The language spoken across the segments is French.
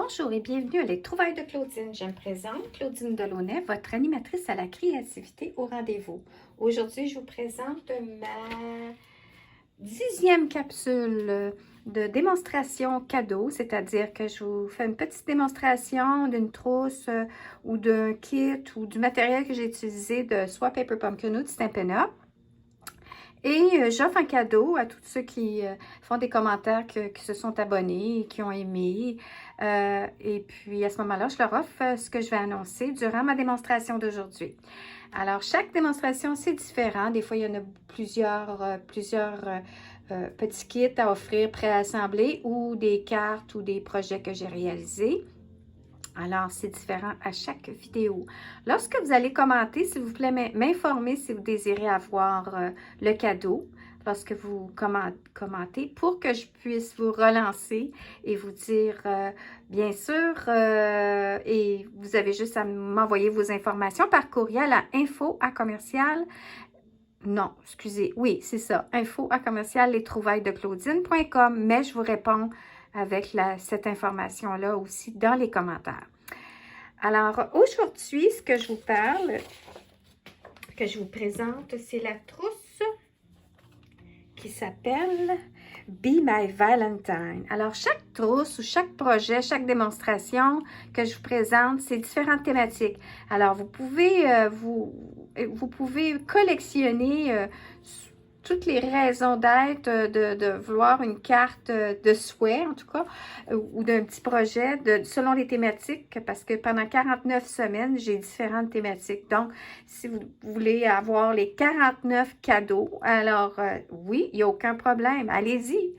Bonjour et bienvenue à Les Trouvailles de Claudine. Je me présente, Claudine Delaunay, votre animatrice à la créativité au rendez-vous. Aujourd'hui, je vous présente ma 10e capsule de démonstration cadeau, c'est-à-dire que je vous fais une petite démonstration d'une trousse ou d'un kit ou du matériel que j'ai utilisé de soit Paper Pumpkin ou de Stampin' Up! Et j'offre un cadeau à tous ceux qui font des commentaires, qui se sont abonnés, qui ont aimé. Et puis, à ce moment-là, je leur offre ce que je vais annoncer durant ma démonstration d'aujourd'hui. Alors, chaque démonstration, c'est différent. Des fois, il y en a plusieurs petits kits à offrir préassemblés ou des cartes ou des projets que j'ai réalisés. Alors, c'est différent à chaque vidéo. Lorsque vous allez commenter, s'il vous plaît, m'informer si vous désirez avoir le cadeau lorsque vous commentez pour que je puisse vous relancer et vous dire, bien sûr, et vous avez juste à m'envoyer vos informations par courriel à info@commercial. Non, excusez, oui, c'est ça, info@lestrouvaillaisdeclaudine.com, mais je vous réponds avec cette information-là aussi dans les commentaires. Alors, aujourd'hui, ce que je vous parle, que je vous présente, c'est la trousse qui s'appelle Be My Valentine. Alors, chaque trousse ou chaque projet, chaque démonstration que je vous présente, c'est différentes thématiques. Alors, vous pouvez collectionner toutes les raisons d'être, de vouloir une carte de souhait, en tout cas, ou d'un petit projet, selon les thématiques, parce que pendant 49 semaines, j'ai différentes thématiques. Donc, si vous voulez avoir les 49 cadeaux, alors oui, il n'y a aucun problème, allez-y.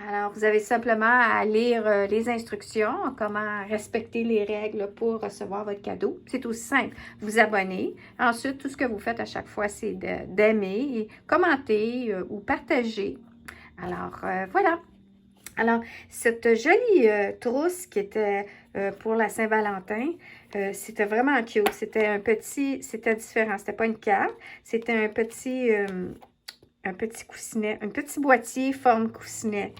Alors, vous avez simplement à lire les instructions, comment respecter les règles pour recevoir votre cadeau. C'est aussi simple. Vous abonnez. Ensuite, tout ce que vous faites à chaque fois, c'est d'aimer, commenter ou partager. Alors, voilà. Alors, cette jolie trousse qui était pour la Saint-Valentin, c'était vraiment cute. C'était différent. C'était pas une carte, c'était un petit coussinet, un petit boîtier forme coussinet.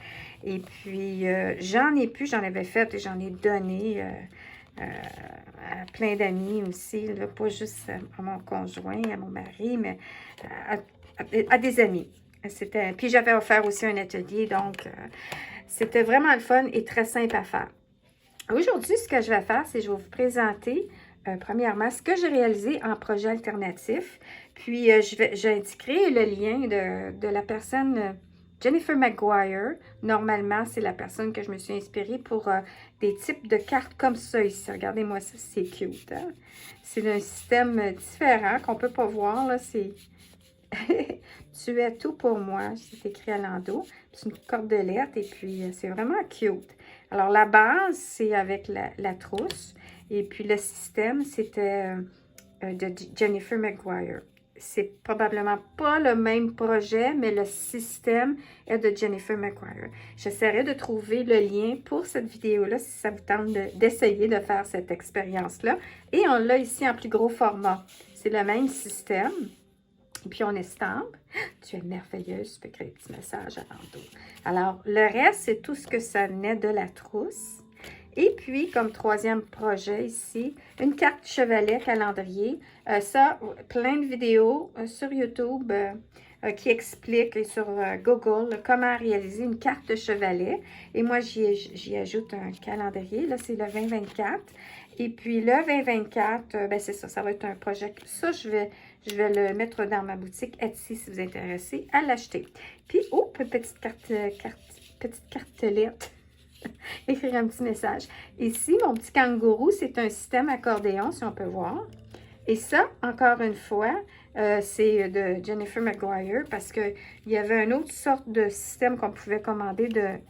Et puis, j'en avais fait et j'en ai donné à plein d'amis aussi, là, pas juste à mon conjoint, à mon mari, mais à des amis. Puis j'avais offert aussi un atelier, donc c'était vraiment le fun et très simple à faire. Aujourd'hui, ce que je vais faire, c'est que je vais vous présenter premièrement ce que j'ai réalisé en projet alternatif. Puis, j'indiquerai le lien de la personne Jennifer McGuire. Normalement, c'est la personne que je me suis inspirée pour des types de cartes comme ça ici. Regardez-moi ça, c'est cute. Hein? C'est un système différent qu'on ne peut pas voir. Là, c'est Tu es tout pour moi. C'est écrit à l'endos. C'est une cordelette et puis c'est vraiment cute. Alors, la base, c'est avec la trousse. Et puis, le système, c'était de Jennifer McGuire. C'est probablement pas le même projet, mais le système est de Jennifer McGuire. J'essaierai de trouver le lien pour cette vidéo-là si ça vous tente d'essayer de faire cette expérience-là. Et on l'a ici en plus gros format. C'est le même système. Et puis, on estampe. Tu es merveilleuse. Tu peux créer des petits messages à l'endos. Alors, le reste, c'est tout ce que ça naît de la trousse. Et puis, comme troisième projet ici, une carte chevalet calendrier. Ça, plein de vidéos sur YouTube qui expliquent et sur Google comment réaliser une carte de chevalet. Et moi, j'y ajoute un calendrier. Là, c'est le 2024. Et puis, le 2024, ben c'est ça, ça va être un projet. Ça, je vais le mettre dans ma boutique Etsy si vous êtes intéressé à l'acheter. Puis, oh, petite cartelette. Écrire un petit message. Ici, mon petit kangourou, c'est un système accordéon, si on peut voir. Et ça, encore une fois, c'est de Jennifer McGuire parce qu'il y avait une autre sorte de système qu'on pouvait commander de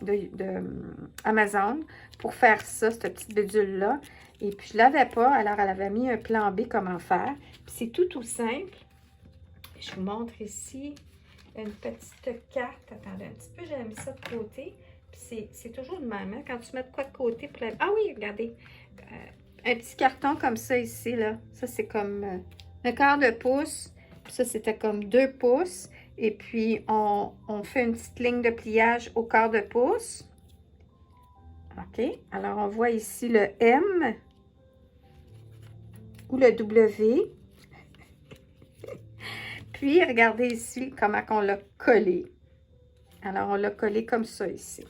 Amazon pour faire ça, cette petite bidule-là. Et puis, je ne l'avais pas, alors elle avait mis un plan B comment faire. Puis, c'est tout simple. Je vous montre ici une petite carte. Attendez un petit peu, j'avais mis ça de côté. C'est toujours le même, hein? Quand tu mets de quoi de côté pour la... Ah oui, regardez. Un petit carton comme ça ici, là. Ça, c'est comme un quart de pouce. Puis ça, c'était comme 2 pouces. Et puis, on fait une petite ligne de pliage au quart de pouce. OK? Alors, on voit ici le M ou le W. Puis, regardez ici comment on l'a collé. Alors, on l'a collé comme ça ici.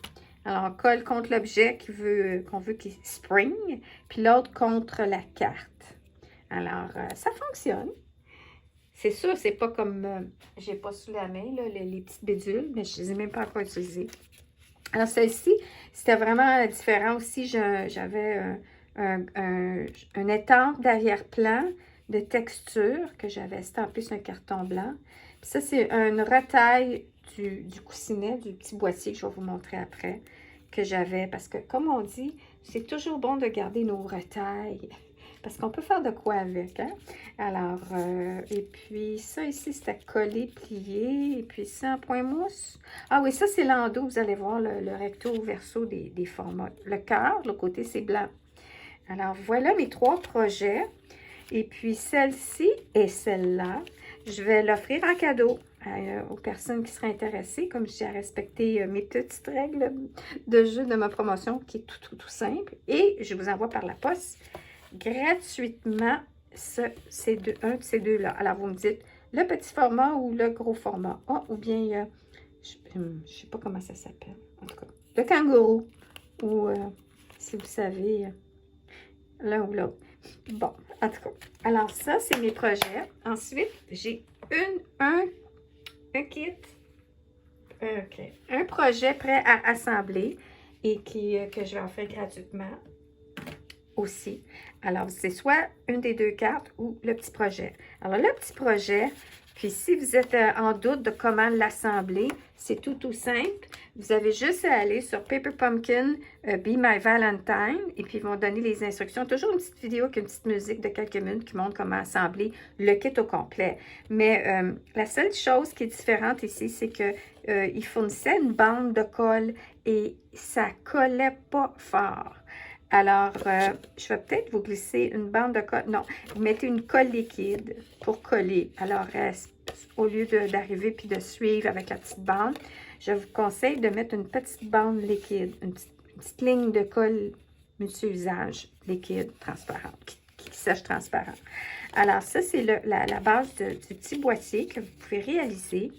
Alors, on colle contre l'objet qu'on veut qu'il spring, puis l'autre contre la carte. Alors, ça fonctionne. C'est sûr, c'est pas comme... j'ai pas sous la main, là, les petites bidules, mais je ne les ai même pas encore utilisées. Alors, celle-ci, c'était vraiment différent aussi. J'avais un étampe d'arrière-plan de texture que j'avais estampé sur un carton blanc. Puis ça, c'est une retaille du coussinet, du petit boîtier que je vais vous montrer après, que j'avais. Parce que, comme on dit, c'est toujours bon de garder nos retailles. Parce qu'on peut faire de quoi avec, hein? Alors, et puis ça ici, c'était collé, plié. Et puis ça, en point mousse. Ah oui, ça, c'est l'endos. Vous allez voir le recto verso des formats. Le cœur, le côté, c'est blanc. Alors, voilà mes 3 projets. Et puis, celle-ci et celle-là, je vais l'offrir en cadeau aux personnes qui seraient intéressées, comme j'ai respecté mes petites règles de jeu de ma promotion, qui est tout simple. Et je vous envoie par la poste gratuitement un de ces deux-là. Alors, vous me dites le petit format ou le gros format. Ou bien, je ne sais pas comment ça s'appelle. En tout cas, le kangourou. Ou, si vous savez, l'un ou l'autre. Bon, en tout cas. Alors, ça, c'est mes projets. Ensuite, j'ai un kit. OK. Un projet prêt à assembler et que je vais en faire gratuitement aussi. Alors, c'est soit une des 2 cartes ou le petit projet. Alors, le petit projet, puis si vous êtes en doute de comment l'assembler, c'est tout simple. Vous avez juste à aller sur Paper Pumpkin Be My Valentine et puis ils vont donner les instructions. Toujours une petite vidéo avec une petite musique de quelques minutes qui montre comment assembler le kit au complet. Mais la seule chose qui est différente ici, c'est que ils fournissaient une bande de colle et ça collait pas fort. Alors, je vais peut-être vous glisser une bande de colle. Non, vous mettez une colle liquide pour coller. Alors, au lieu d'arriver puis de suivre avec la petite bande, je vous conseille de mettre une petite bande liquide, une petite ligne de colle multi-usage liquide, transparente, qui sèche transparent. Alors, ça, c'est la base du petit boîtier que vous pouvez réaliser.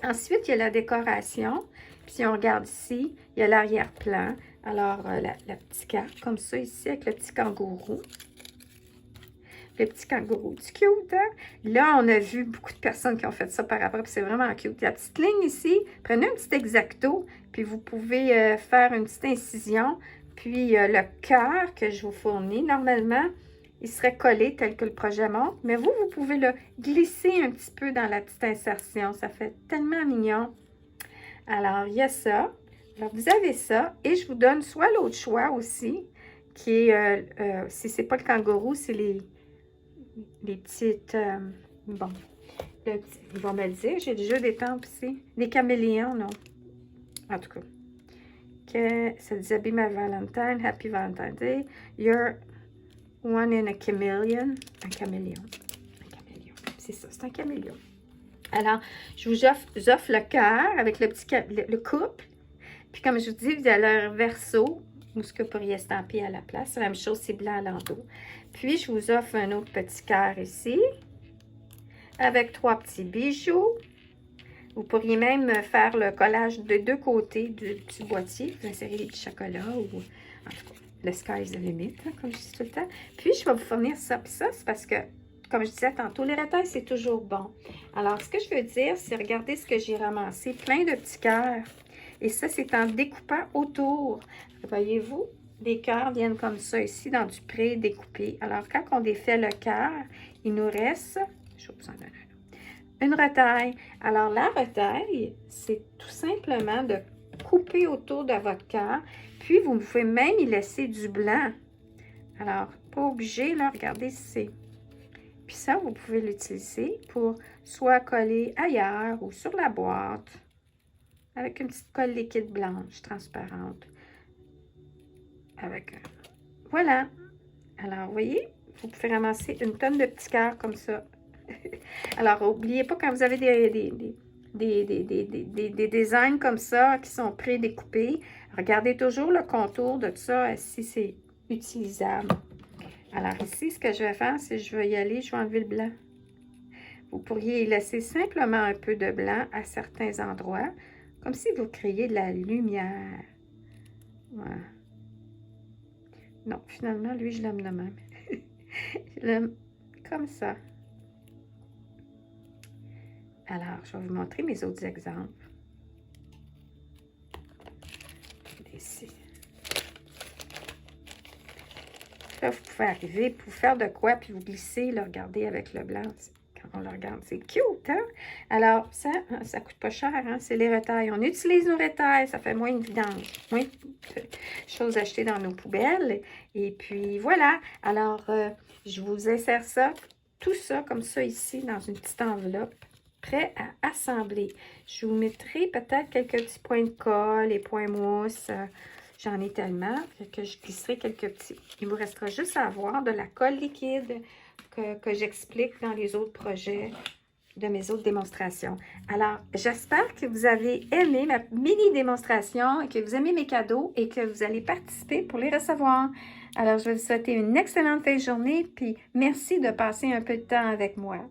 Ensuite, il y a la décoration. Puis, si on regarde ici, il y a l'arrière-plan. Alors, la petite carte, comme ça, ici, avec le petit kangourou. Le petit kangourou, c'est cute, hein? Là, on a vu beaucoup de personnes qui ont fait ça par après, puis c'est vraiment cute. La petite ligne ici, prenez un petit X-Acto, puis vous pouvez faire une petite incision. Puis, le cœur que je vous fournis, normalement, il serait collé tel que le projet montre, mais vous pouvez le glisser un petit peu dans la petite insertion. Ça fait tellement mignon. Alors, il y a ça. Alors, vous avez ça. Et je vous donne soit l'autre choix aussi, qui est, si ce n'est pas le kangourou, c'est les petites... bon, ils vont me le dire. J'ai déjà des tempes ici. Des caméléons, non. En tout cas. Que, ça disait Be My Valentine, Happy Valentine's Day. You're one in a chameleon. Un caméléon. Un caméléon. C'est ça, c'est un caméléon. Alors, je vous offre le cœur avec le petit le couple. Puis comme je vous dis, vous avez leur verso, ou ce que vous pourriez estamper à la place. C'est la même chose, c'est blanc à l'endos. Puis, je vous offre un autre petit cœur ici, avec 3 petits bijoux. Vous pourriez même faire le collage de 2 côtés du petit boîtier. Vous insérez des petits chocolats ou, en tout cas, le sky is the limit, hein, comme je dis tout le temps. Puis, je vais vous fournir ça. Puis ça, c'est parce que, comme je disais tantôt, les retails, c'est toujours bon. Alors, ce que je veux dire, c'est regardez ce que j'ai ramassé. Plein de petits cœurs. Et ça, c'est en découpant autour. Voyez-vous, les cœurs viennent comme ça ici, dans du pré-découpé. Alors, quand on défait le cœur, il nous reste, je vais vous en donner une retaille. Alors, la retaille, c'est tout simplement de couper autour de votre cœur. Puis, vous pouvez même y laisser du blanc. Alors, pas obligé, là, regardez, c'est... Puis ça, vous pouvez l'utiliser pour soit coller ailleurs ou sur la boîte. Avec une petite colle liquide blanche, transparente. Avec voilà. Alors, vous voyez, vous pouvez ramasser une tonne de petits cœurs comme ça. Alors, n'oubliez pas, quand vous avez des designs comme ça qui sont pré-découpés. Regardez toujours le contour de tout ça, si c'est utilisable. Alors ici, ce que je vais faire, c'est que je vais y aller, je vais enlever le blanc. Vous pourriez y laisser simplement un peu de blanc à certains endroits, comme si vous créiez de la lumière. Voilà. Non, finalement, lui, je l'aime de même. Je l'aime comme ça. Alors, je vais vous montrer mes autres exemples. Ici. Là, vous pouvez arriver pour faire de quoi, puis vous glissez, là, regardez avec le blanc. Quand on le regarde, c'est cute, hein? Alors, ça coûte pas cher, hein? C'est les retails. On utilise nos retails, ça fait moins de vidange, moins de choses achetées dans nos poubelles. Et puis, voilà. Alors, je vous insère ça, tout ça, comme ça, ici, dans une petite enveloppe, prêt à assembler. Je vous mettrai peut-être quelques petits points de colle et points mousse. J'en ai tellement que je glisserai quelques petits. Il vous restera juste à avoir de la colle liquide que j'explique dans les autres projets de mes autres démonstrations. Alors, j'espère que vous avez aimé ma mini démonstration et que vous aimez mes cadeaux et que vous allez participer pour les recevoir. Alors, je vais vous souhaiter une excellente fin de journée puis merci de passer un peu de temps avec moi.